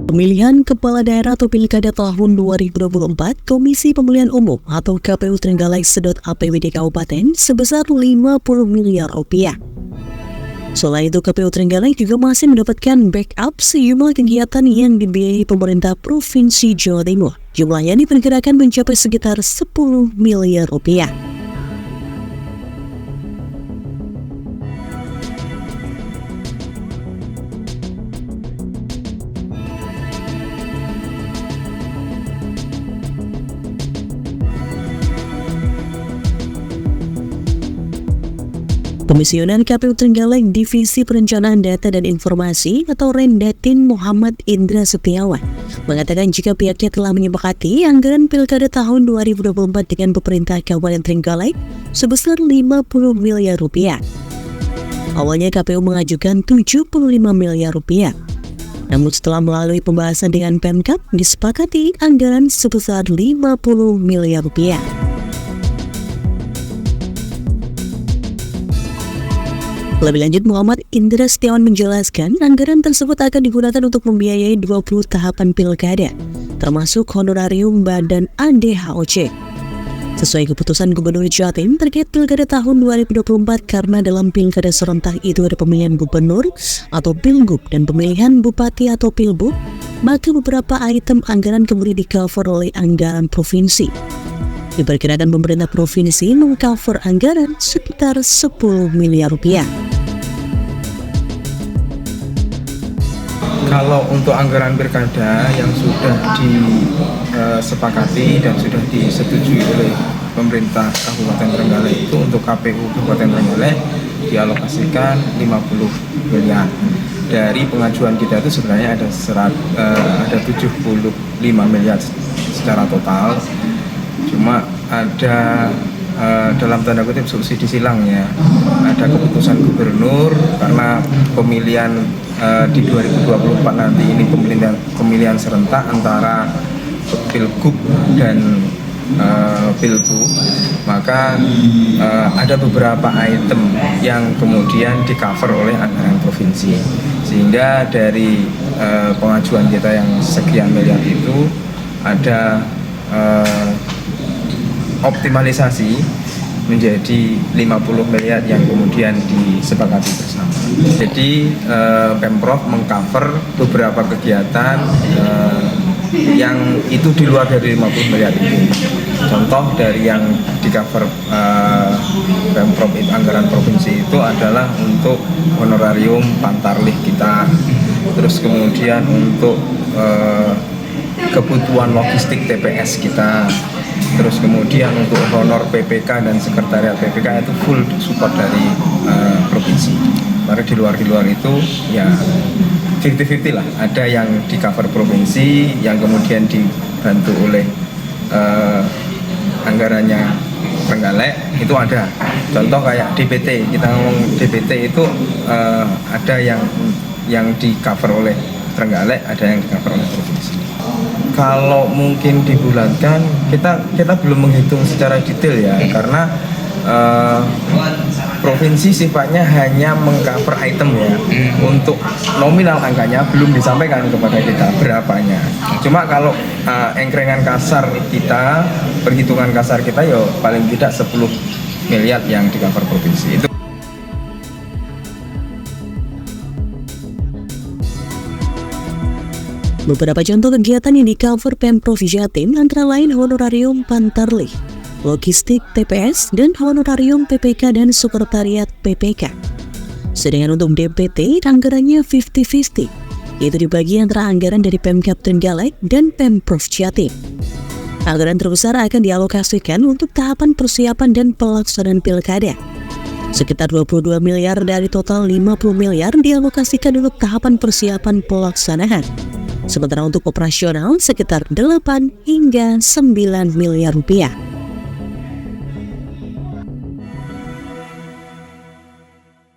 Pemilihan Kepala Daerah atau Pilkada tahun 2024, Komisi Pemilihan Umum atau KPU Trenggalek sedot APBD Kabupaten sebesar 50 miliar rupiah. Selain itu, KPU Trenggalek juga masih mendapatkan backup sejumlah kegiatan yang dibiayai pemerintah Provinsi Jawa Timur. Jumlahnya diperkirakan mencapai sekitar 10 miliar rupiah. Komisioner KPU Trenggalek Divisi Perencanaan Data dan Informasi atau Rendatin Muhammad Indra Setiawan mengatakan jika pihaknya telah menyepakati anggaran Pilkada tahun 2024 dengan pemerintah Kabupaten Trenggalek sebesar 50 miliar rupiah. Awalnya KPU mengajukan 75 miliar rupiah. Namun setelah melalui pembahasan dengan Pemkab disepakati anggaran sebesar 50 miliar rupiah. Lebih lanjut, Muhammad Indra Setiawan menjelaskan anggaran tersebut akan digunakan untuk membiayai 20 tahapan pilkada, termasuk honorarium badan ADHOC. Sesuai keputusan Gubernur Jatim terkait pilkada tahun 2024, karena dalam pilkada serentak itu ada pemilihan gubernur atau pilgub dan pemilihan bupati atau pilbub, maka beberapa item anggaran kemudian di-cover oleh anggaran provinsi. Diperkirakan pemerintah provinsi meng-cover anggaran sekitar 10 miliar rupiah. Kalau untuk anggaran pilkada yang sudah disepakati dan sudah disetujui oleh pemerintah Kabupaten Trenggalek itu untuk KPU Kabupaten Trenggalek dialokasikan 50 miliar. Dari pengajuan kita itu sebenarnya ada 75 miliar secara total. Cuma ada dalam tanda kutip subsidi silang ya, ada keputusan gubernur karena pemilihan di 2024 nanti ini pemilihan serentak antara pilgub dan pilgub, maka ada beberapa item yang kemudian di-cover oleh anggaran provinsi, sehingga dari pengajuan kita yang sekian miliar itu ada optimalisasi menjadi 50 miliar yang kemudian disepakati bersama. Jadi Pemprov meng-cover beberapa kegiatan yang itu di luar dari 50 miliar itu. Contoh dari yang di-cover Pemprov anggaran provinsi itu adalah untuk honorarium pantarlih kita, terus kemudian untuk kebutuhan logistik TPS kita, terus kemudian untuk honor PPK dan sekretariat PPK itu full support dari provinsi. Maka di luar itu ya 50-50 lah, ada yang di cover provinsi yang kemudian dibantu oleh anggarannya Trenggalek, itu ada. Contoh kayak DPT, kita ngomong DPT itu ada yang di cover oleh Trenggalek, ada yang di cover oleh provinsi. Kalau mungkin dibulatkan, kita belum menghitung secara detail ya, karena provinsi sifatnya hanya mengcover item ya. Untuk nominal angkanya belum disampaikan kepada kita berapanya. Cuma kalau engkrengan kasar kita, perhitungan kasar kita ya paling tidak 10 miliar yang di cover provinsi. Itu beberapa contoh kegiatan yang di-cover Pemprov Jatim antara lain honorarium pantarlih, logistik TPS, dan honorarium PPK dan sekretariat PPK. Sedangkan untuk DPT anggarannya 50-50, yaitu dibagi antara anggaran dari Pemkab Trenggalek dan Pemprov Jatim. Anggaran terbesar akan dialokasikan untuk tahapan persiapan dan pelaksanaan pilkada. Sekitar 22 miliar dari total 50 miliar dialokasikan untuk tahapan persiapan pelaksanaan. Sementara untuk operasional sekitar 8 hingga 9 miliar rupiah.